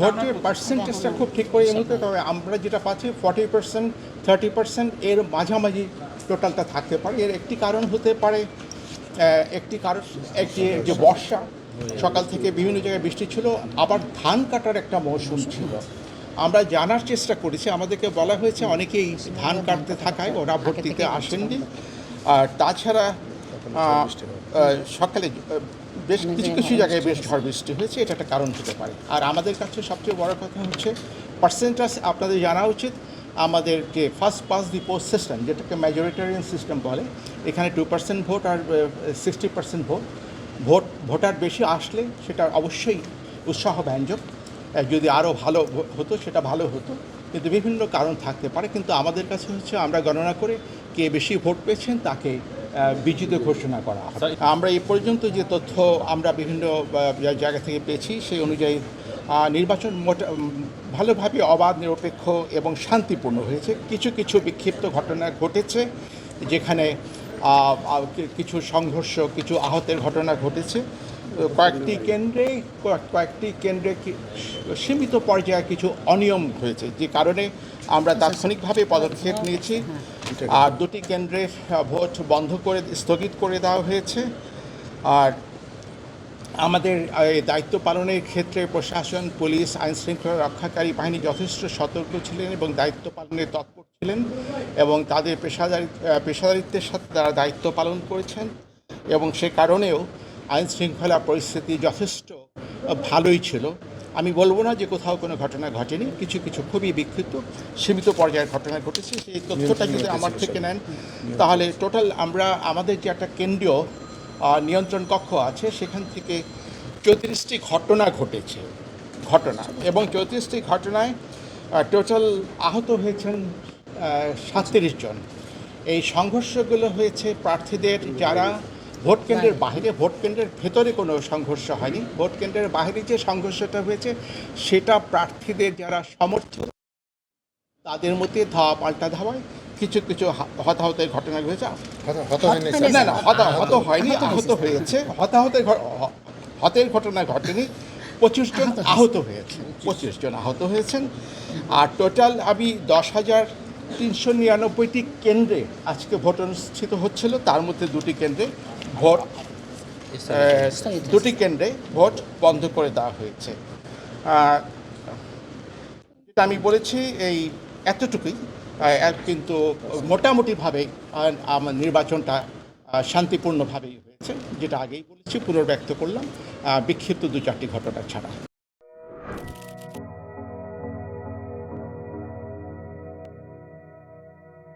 ভোটের পার্সেন্টেজটা খুব ঠিক করে এই মুহূর্তে, তবে আমরা যেটা পাচ্ছি 40%, 30% এর মাঝামাঝি টোটালটা থাকতে পারে। এর একটি কারণ হতে পারে, একটি কারণ একটি যে বর্ষা, সকাল থেকে বিভিন্ন জায়গায় বৃষ্টি ছিল, আবার ধান কাটার একটা মৌসুম ছিল। আমরা জানার চেষ্টা করেছি, আমাদেরকে বলা হয়েছে অনেকেই ধান কাটতে থাকায় ওরা ভোট দিতে আসেননি। আর তাছাড়া সকালে বেশ কিছু কিছু জায়গায় বেশ ঝড় বৃষ্টি হয়েছে, এটা একটা কারণ হতে পারে। আর আমাদের কাছে সবচেয়ে বড় কথা হচ্ছে পার্সেন্টেজ আপনাদের জানা উচিত। আমাদের যে first pass the post system, যেটাকে মেজরিটেরিয়ান সিস্টেম বলে, এখানে 2% ভোট আর 60% ভোটার বেশি আসলে সেটা অবশ্যই উৎসাহব্যঞ্জক। যদি আরও ভালো হতো সেটা ভালো হতো, কিন্তু বিভিন্ন কারণ থাকতে পারে। কিন্তু আমাদের কাছে হচ্ছে আমরা গণনা করে কে বেশি ভোট পেয়েছেন তাকে বিজয়ী ঘোষণা করা হয়। আমরা এই পর্যন্ত যে তথ্য আমরা বিভিন্ন জায়গা থেকে পেয়েছি সেই অনুযায়ী নির্বাচন ভালোভাবে অবাধ, নিরপেক্ষ এবং শান্তিপূর্ণ হয়েছে। কিছু কিছু বিক্ষিপ্ত ঘটনা ঘটেছে, যেখানে কিছু সংঘর্ষ, কিছু আহতের ঘটনা ঘটেছে। কয়েকটি কেন্দ্রে সীমিত পর্যায়ে কিছু অনিয়ম হয়েছে, যে কারণে আমরা তাৎক্ষণিকভাবে পদক্ষেপ নিয়েছি। আর দুটি কেন্দ্রে ভোট বন্ধ করে স্থগিত করে দেওয়া হয়েছে। আর আমাদের দায়িত্ব পালনের ক্ষেত্রে প্রশাসন, পুলিশ, আইনশৃঙ্খলা রক্ষাকারী বাহিনী যথেষ্ট সতর্ক ছিলেন এবং দায়িত্ব পালনে তৎপর ছিলেন, এবং তাদের পেশাদারিত্বের সাথে তারা দায়িত্ব পালন করেছেন। এবং সে কারণেও আইনশৃঙ্খলা পরিস্থিতি যথেষ্ট ভালোই ছিল। আমি বলবো না যে কোথাও কোনো ঘটনা ঘটেনি, কিছু কিছু খুবই বিক্ষিপ্ত সীমিত পর্যায়ের ঘটনা ঘটেছে। সেই তথ্যটা যদি আমার থেকে নেন, তাহলে টোটাল আমাদের যে একটা কেন্দ্রীয় নিয়ন্ত্রণ কক্ষ আছে, সেখান থেকে 34টি ঘটনা ঘটেছে এবং 34টি ঘটনায় টোটাল আহত হয়েছেন 37 জন। এই সংঘর্ষগুলো হয়েছে প্রার্থীদের যারা ভোট কেন্দ্রের বাইরে, ভোট কেন্দ্রের ভেতরে কোনো সংঘর্ষ হয়নি। ভোট কেন্দ্রের বাইরে যে সংঘর্ষটা হয়েছে সেটা প্রার্থীদের যারা সমর্থক তাদের মধ্যে ধাওয়া পাল্টা ধাওয়ায় কিছু কিছু হতাহতের ঘটনা হয়েছে। না, হতাহত হয়নি, আহত হয়েছে। হতের ঘটনা ঘটেনি। 25 জন আহত হয়েছে, 25 জন আহত হয়েছেন। আর টোটাল আমি 10,399টি কেন্দ্রে আজকে ভোট অনুষ্ঠিত হচ্ছিল, তার মধ্যে দুটি কেন্দ্রে ভোট বন্ধ করে দেওয়া হয়েছে। যেটা আমি বলেছি এই এতটুকুই, কিন্তু মোটামুটিভাবে আমার নির্বাচনটা শান্তিপূর্ণভাবেই হয়েছে, যেটা আগেই বলেছি, পুনর্ব্যক্ত করলাম, বিক্ষিপ্ত 2-4টি ঘটনা ছাড়া।